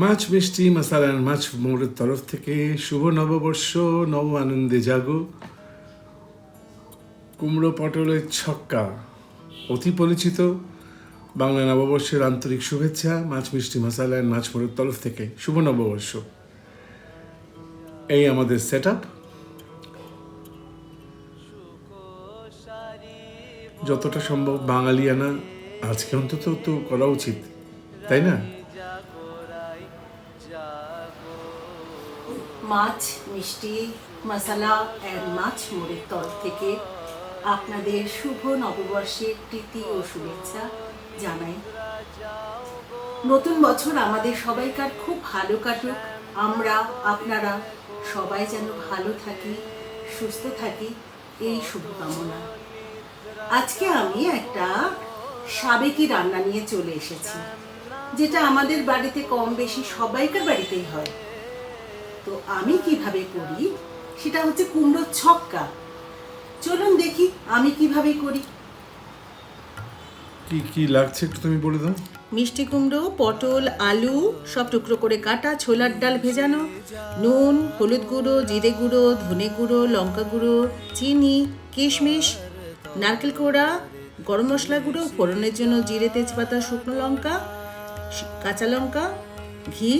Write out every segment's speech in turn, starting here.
মাছ মিষ্টি মশালার মাছ মোড়ের তরফ থেকে শুভ নববর্ষ, নব আনন্দে জাগো। কুমড়ো পটলের ছক্কা অতি পরিচিত। বাংলা নববর্ষের আন্তরিক শুভেচ্ছা। মাছ মিষ্টি মশালার মাছ মোড়ের তরফ থেকে শুভ নববর্ষ। এই আমাদের সেট আপ। যতটা সম্ভব বাঙালিয়ানা আজকে অন্তত তো করা উচিত, তাই না? মাছ মিষ্টি মশালা অ্যান্ড মাছ মোড়ের তরফ থেকে আপনাদের শুভ নববর্ষের প্রীতি ও শুভেচ্ছা জানাই। নতুন বছর আমাদের সবাইকার খুব ভালো কাটুক। আমরা আপনারা সবাই যেন ভালো থাকি, সুস্থ থাকি, এই শুভকামনা। আজকে আমি একটা সাবেকি রান্না নিয়ে চলে এসেছি, যেটা আমাদের বাড়িতে কম বেশি সবাইকার বাড়িতেই হয়। তো আমি কিভাবে করি সেটা হচ্ছে কুমড়োর ছক্কা। চলুন দেখি আমি কিভাবে করি। কি কি লাগছে একটু তুমি বলে দাও। মিষ্টি কুমড়ো, পটল, আলু সব টুকরো করে কাটা, ছোলার ডাল ভেজানো, নুন, হলুদ গুঁড়ো, জিরে গুঁড়ো, ধনে গুঁড়ো, লঙ্কা গুঁড়ো, চিনি, কিশমিশ, নারকেল কোড়া, গরম মশলা গুঁড়ো, ফোড়নের জন্য জিরে, তেজপাতা, শুকনো লঙ্কা, কাঁচা লঙ্কা, ঘি,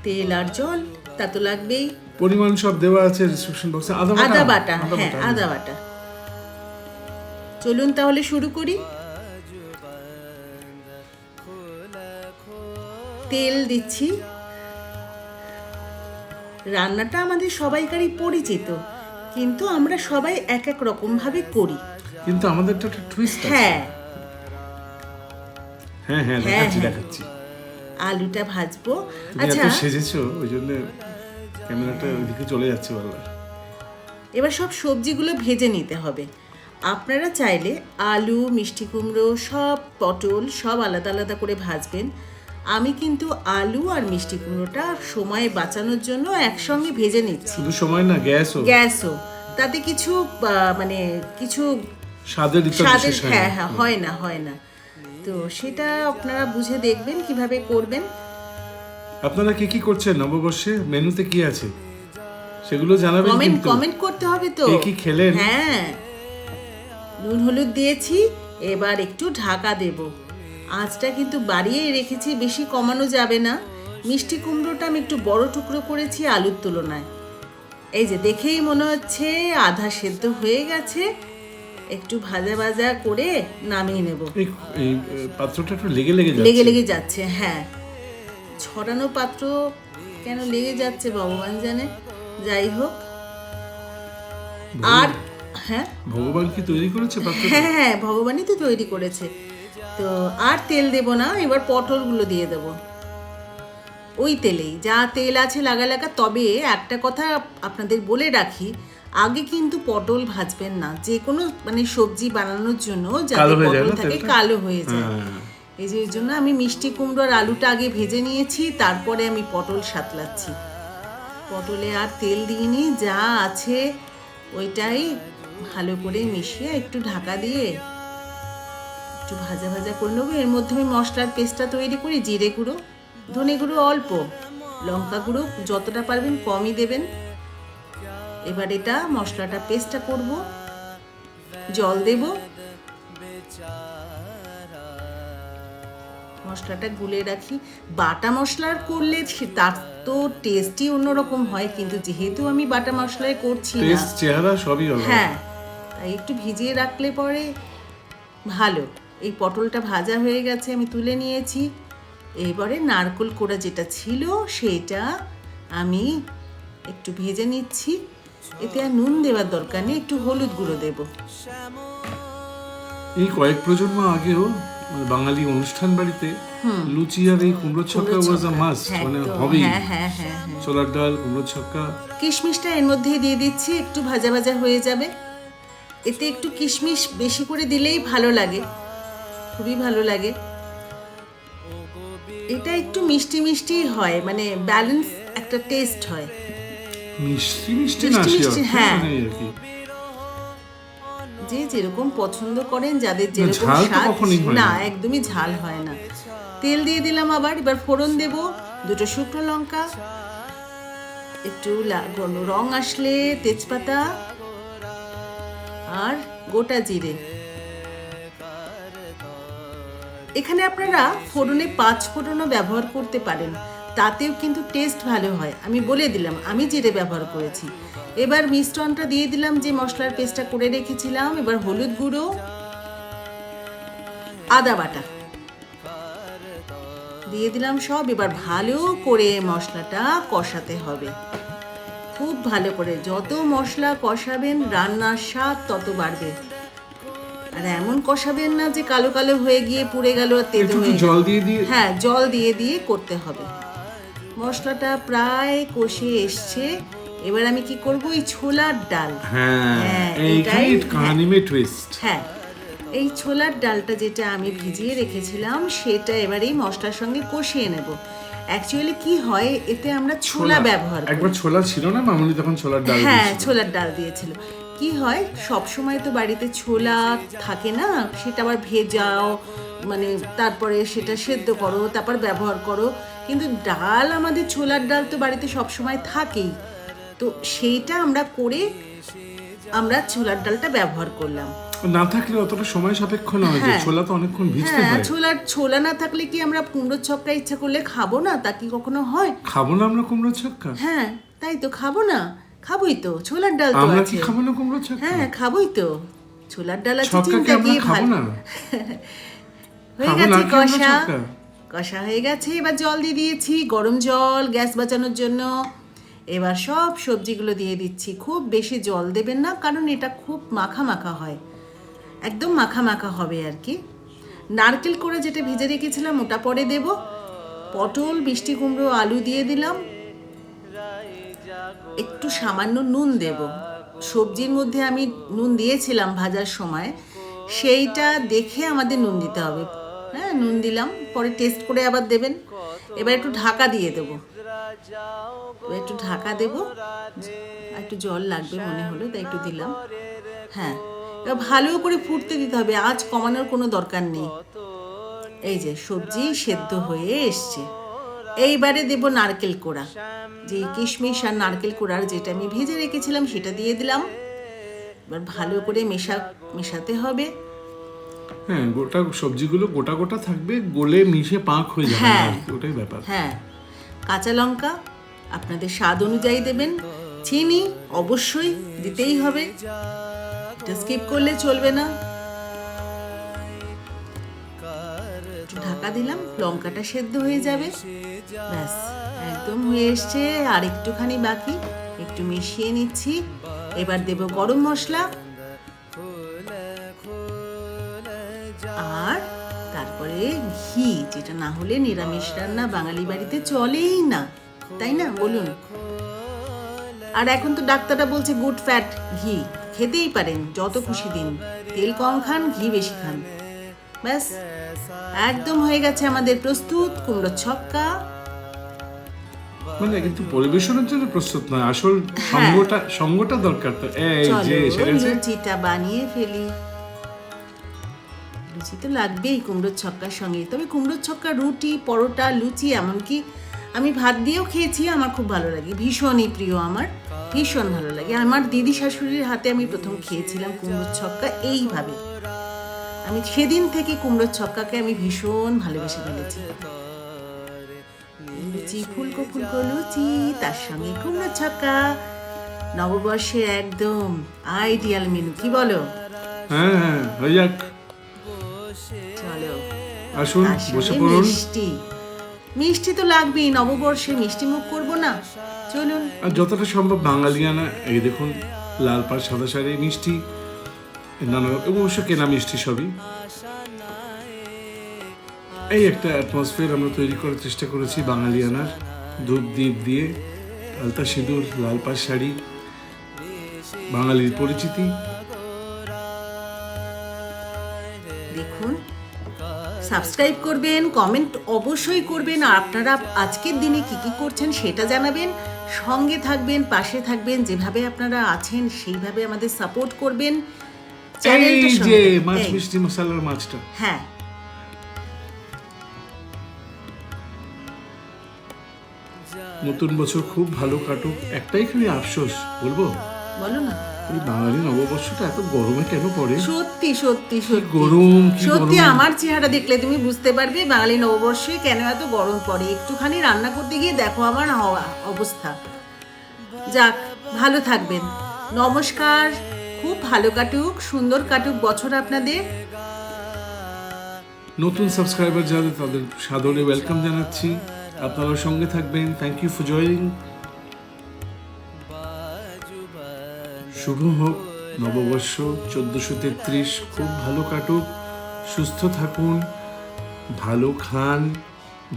তেল আর জল। তা তো লাগবেই। পরিমাণ সব দেওয়া আছে ডিসক্রিপশন বক্সে। আদা বাটা, হ্যাঁ আদা বাটা। চলুন তাহলে শুরু করি। তেল দিচ্ছি। রান্নাটা আমাদের সবাইকারই পরিচিত, কিন্তু আমরা সবাই এক এক রকম ভাবে করি। কিন্তু আমাদেরটা একটা টুইস্ট আছে। হ্যাঁ হ্যাঁ হ্যাঁ, দেখাচ্ছি। আলুটা ভাজবো। তুমি আচ্ছা, এত সেজেছো ওই জন্য ক্যামেরাটা ওইদিকে চলে যাচ্ছে বারবার। এবার সব সবজিগুলো ভেজে নিতে হবে। আপনারা চাইলে আলু, মিষ্টি কুমড়ো, সব পটল সব আলাদা আলাদা করে ভাজবেন। আমি কিন্তু আলু আর মিষ্টি কুমড়োটা সময় বাঁচানোর জন্য একসঙ্গে ভেজে নিচ্ছি। শুধু সময় না, গ্যাসও তাতে কিছু মানে কিছু স্বাদের হ্যাঁ হ্যাঁ হয় না। তো সেটা আপনারা বুঝে দেখবেন কিভাবে করবেন। আপনারা কি কি করছেন নববর্ষে? মেনুতে কি আছে সেগুলো জানাবেন কিন্তু। কমেন্ট করতে হবে তো। কি খেলেন? হ্যাঁ, নুন হলুদ দিয়েছি, এবার একটু ঢাকা দেব। আঁচটা কিন্তু বাড়িয়ে রেখেছি, বেশি কমানো যাবে না। মিষ্টি কুমড়োটা আমি একটু বড় টুকরো করেছি আলুর তুলনায়। এই যে দেখেই মনে হচ্ছে আধা সেদ্ধ হয়ে গেছে। একটু ভাজা ভাজা করে নামিয়ে নেব। এই পাত্রটা একটু লেগে লেগে যাচ্ছে। হ্যাঁ, ছড়ানো পাত্র কেন লেগে যাচ্ছে ভগবান জানে। যাই হোক, আর হ্যাঁ, ভগবান কি তৈরি করেছে পাত্রটা? হ্যাঁ ভগবানই তো তৈরি করেছে। তো আর তেল দেব না, এবার পটলগুলো দিয়ে দেব ওই তেলেই। যা তেল আছে লাগা। তবে একটা কথা আপনাদের বলে রাখি, আগে কিন্তু পটল ভাজবেন না। যে কোনো মানে সবজি বানানোর জন্য যাতে পটল থাকে কালো হয়ে যায়। এই যে জন্য আমি মিষ্টি কুমড়ো আর আলুটা আগে ভেজে নিয়েছি, তারপরে আমি পটল সাতলাচ্ছি। পটলে আর তেল দিইনি, যা আছে ওইটাই ভালো করে মিশিয়ে একটু ঢাকা দিয়ে একটু ভাজা ভাজা করে নেবো। এর মধ্যে আমি মশলার পেস্টটা তৈরি করি। জিরে গুঁড়ো, ধনে গুঁড়ো অল্প, লঙ্কা গুঁড়ো যতটা পারবেন কমই দেবেন। এবার এটা মশলাটা পেস্টটা করব, জল দেব, মশলাটা গুলে রাখি। বাটা মশলার করলে তার তো টেস্টই অন্যরকম হয়, কিন্তু যেহেতু আমি বাটা মশলায় করছি না, চেহারা সবই আলাদা। হ্যাঁ, তাই একটু ভিজিয়ে রাখলে পরে ভালো। এই পটলটা ভাজা হয়ে গেছে, আমি তুলে নিয়েছি। এবারে নারকেল কোড়া যেটা ছিল সেটা আমি একটু ভেজে নিচ্ছি। এতে আর নুন দেওয়ার দরকার নেই, একটু হলুদ গুঁড়ো দেব। এই কয়েক প্রজন্ম আগেও বাঙালি অনুষ্ঠান বাড়িতে লুচি আর এই কুমড়ো ছক্কা ওয়াজ আ মাস্ট, মানে হবেই। হ্যাঁ, ছোলার ডাল, কুমড়ো ছক্কা। কিশমিশটা এর মধ্যেই দিয়ে দিচ্ছি, একটু ভাজা ভাজা হয়ে যাবে। এতে একটু কিশমিশ বেশি করে দিলেই ভালো লাগে, খুবই ভালো লাগে। এটা একটু মিষ্টি মিষ্টি হয়, মানে ব্যালেন্স একটা টেস্ট হয়। মিষ্টি হ্যাঁ, যে যেরকম পছন্দ করেন, যাদের যেরকম স্বাদ। না, একদমই ঝাল হয় না। তেল দিয়ে দিলাম আবার। এবার ফোড়ন দেব, দুটো শুকনো লঙ্কা, একটু রং আসলে তেজপাতা আর গোটা জিরে। এখানে আপনারা ফোড়নে 5 ফোড়নও ব্যবহার করতে পারেন, তাতেও কিন্তু টেস্ট ভালো হয়। আমি বলে দিলাম আমি জিরে ব্যবহার করেছি। এবার মিশ্রণটা দিয়ে দিলাম যে মশলার পেস্টটা করে রেখেছিলাম। এবার হলুদ গুঁড়ো, আদা বাটা দিয়ে দিলাম সব। এবার ভালো করে মশলাটা কষাতে হবে, খুব ভালো করে। যত মশলা কষাবেন রান্নার স্বাদ তত বাড়বে। আর এমন কষাবেন না যে কালো কালো হয়ে গিয়ে পুড়ে গেল আর তেতো হয়ে গেল। জল দিয়ে দিয়ে হ্যাঁ, জল দিয়ে দিয়ে করতে হবে। মশলাটা প্রায় কষে এসছে। এবার আমি কি করব, এই ছোলার ডাল, হ্যাঁ এইটাই কাহানি মে টুইস্ট। হ্যাঁ, এই ছোলার ডালটা যেটা আমি ভিজিয়ে রেখেছিলাম সেটা এবার এই মশলার সঙ্গে কষিয়ে নেব। অ্যাকচুয়ালি কি হয়, এতে আমরা ছোলা ব্যবহার করি। একবার ছোলা ছিল না, মামুনি তখন ছোলার ডাল হ্যাঁ, দিয়েছিল। ছোলার ডাল দিয়েছিল। কি হয়, সব সময় তো বাড়িতে ছোলা থাকে না, সেটা আবার ভেজাও, মানে তারপরে সেটা সেদ্ধ করো, তারপর ব্যবহার করো। কিন্তু ডাল, আমাদের ছোলার ডাল তো বাড়িতে সব সময় থাকেই। তো সেইটা আমরা করে আমরা ছোলার ডালটা ব্যবহার করলাম। না থাকলে অতটা সময় সাপেক্ষ নয়, যে ছোলা তো অনেকক্ষণ ভিজতে হ্যাঁ, হয়। ছোলা না থাকলে কি আমরা কুমড়োর ছক্কা ইচ্ছা করলে খাবো না? তা কি কখনো হয়? খাবো না আমরা কুমড়ো ছক্কা? হ্যাঁ, তাই তো, খাবো না? খাবোই তো, ছোলার ডাল তো আমরা কি আছে। খাবো না কুমড়ো ছক্কা? হ্যাঁ, খাবোই তো, ছোলার ডাল আছে। ছক্কা কি চিন্তা আমরা কি খাবো ভালো না? হয়ে খাবো না গেছে কি আমরা কষা, ছক্কা? কষা হয়ে গেছে। এবার জল দিয়ে দিয়েছি, গরম জল, গ্যাস বাঁচানোর জন্য। এবার সব সবজিগুলো দিয়ে দিচ্ছি। খুব বেশি জল দেবেন না, কারণ এটা খুব মাখা মাখা হয়, একদম মাখা মাখা হবে আর কি। নারকেল করে যেটা ভেজে রেখেছিলাম ওটা পরে দেব। পটল, মিষ্টি কুমড়ো, আলু দিয়ে দিলাম। একটু সামান্য নুন দেব। সবজির মধ্যে আমি নুন দিয়েছিলাম ভাজার সময়, সেইটা দেখে আমাদের নুন দিতে হবে। হ্যাঁ, নুন দিলাম, পরে টেস্ট করে আবার দেবেন। এবার একটু ঢাকা দিয়ে দেবো। একটু ঢাকা দেব, একটু জল লাগবে মনে হলো, তাই একটু দিলাম। হ্যাঁ, এবার ভালো করে ফুটতে দিতে হবে, আঁচ কমানোর কোনো দরকার নেই। এই যে সবজি সেদ্ধ হয়ে এসছে। এইবারে দেব নারকেল কোড়া, যে কিশমিশ আর নারকেল কোড়ার যেটা আমি ভেজে রেখেছিলাম সেটা দিয়ে দিলাম। এবার ভালো করে মেশাতে হবে। হ্যাঁ, গোটা সবজিগুলো গোটা গোটা থাকবে, গলে মিশে পাক হয়ে যাবে, হ্যাঁ, ওটাই ব্যাপার। হ্যাঁ, কাঁচা লঙ্কা আপনাদের স্বাদ অনুযায়ী দেবেন। চিনি অবশ্যই দিতেই হবে, এটা স্কিপ করলে চলবে না। ঢাকা দিলাম, লঙ্কাটা সেদ্ধ হয়ে যাবে। ব্যাস, একদম হয়ে এসছে। আর একটুখানি বাকি, একটু মিশিয়ে নিচ্ছি। এবার দেব গরম মশলা, আর তারপরে ঘি, যেটা না হলে নিরামিষ রান্না বাঙালি বাড়িতে চলেই না, তাই না বলুন? আর এখন তো ডাক্তাররা বলছে গুড ফ্যাট ঘি খেতেই পারেন, যত খুশি দিন, তেল কম খান, ঘি বেশি খান। ব্যাস, একদম হয়ে গেছে আমাদের প্রস্তুত কুমড়োর ছক্কা। মানে কিন্তু পরিবেশনের জন্য প্রস্তুত নয়, আসল সঙ্গটা দরকার। তো এই যে চলো লুচিটা বানিয়ে ফেলি। লুচি তো লাগবেই কুমড়োর ছক্কার সঙ্গে। তবে কুমড়োর ছক্কা রুটি, পরোটা, লুচি, এমনকি আমি ভাত দিয়েও খেয়েছি, আমার খুব ভালো লাগে, ভীষণই প্রিয় আমার, ভীষণ ভালো লাগে। আমার দিদি শাশুড়ির হাতে আমি প্রথম খেয়েছিলাম কুমড়োর ছক্কা এইভাবে। আমি সেদিন থেকে কুমড়োর ছক্কাকে আমি ভীষণ ভালোবেসে ফেলেছি। লুচি, ফুলকো ফুলকো লুচি, তার সঙ্গে কুমড়োর ছক্কা, নববর্ষের একদম আইডিয়াল মেনু, কি বলো? হ্যাঁ হ্যাঁ, হয়ে যাক। চলো, আসুন বসে পড়ুন। মিষ্টি তো লাগবেই, নববর্ষে মিষ্টি মুখ করবো না? চলুন। আর যতটা সম্ভব বাঙালিয়ানা, এই দেখুন লাল পাড় সাদা শাড়ি, মিষ্টি, নানা অবশ্য কেনা মিষ্টি সবই। এই একটা অ্যাটমসফিয়ার আমরা তৈরি করার চেষ্টা করেছি বাঙালিয়ানার, ধূপ দ্বীপ দিয়ে, আলতা সিঁদুর, লাল পাড় শাড়ি, বাঙালির পরিচিতি। দেখুন, সাবস্ক্রাইব করবেন, কমেন্ট অবশ্যই করবেন, আর আপনারা আজকের দিনে কি কি করছেন সেটা জানাবেন। সঙ্গে থাকবেন, পাশে থাকবেন, যেভাবে আপনারা আছেন সেইভাবে আমাদের সাপোর্ট করবেন। এই যে মাছ মিষ্টি মশলার মাছটা, হ্যাঁ, নতুন বছর খুব ভালো কাটুক। একটাই খালি আফসোস বলবো, বলো না। এই বাঙালি নববর্ষটা এত গরমে কেন পড়ে? সত্যি সত্যি সত্যি গরম, কি সত্যি গরম। আমার চেহারা দেখলে তুমি বুঝতে পারবে বাঙালি নববর্ষে কেন এত গরম পড়ে। একটুখানি রান্না করতে গিয়ে দেখো আমার অবস্থা। যাক, ভালো থাকবেন। নমস্কার। খুব ভালো কাটুক, সুন্দর কাটুক বছর আপনাদের। নতুন সাবস্ক্রাইবার যাদের তাদের সাদরে ওয়েলকাম জানাচ্ছি। আপনারা সঙ্গে থাকবেন। Thank you for joining. শুভ হোক নববর্ষ 1433। খুব ভালো কাটুক, সুস্থ থাকুন, ভালো খান,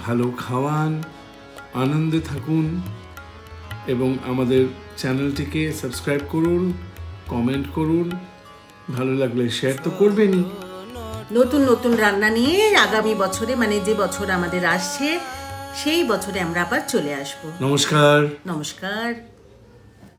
ভালো খাওয়ান, আনন্দে থাকুন এবং আমাদের চ্যানেলটিকে সাবস্ক্রাইব করুন, কমেন্ট করুন, ভালো লাগলে শেয়ার তো করবেনই। নতুন নতুন রান্না নিয়ে আগামী বছরে, মানে যে বছর আমাদের আসছে সেই বছরে আমরা আবার চলে আসবো। নমস্কার। নমস্কার।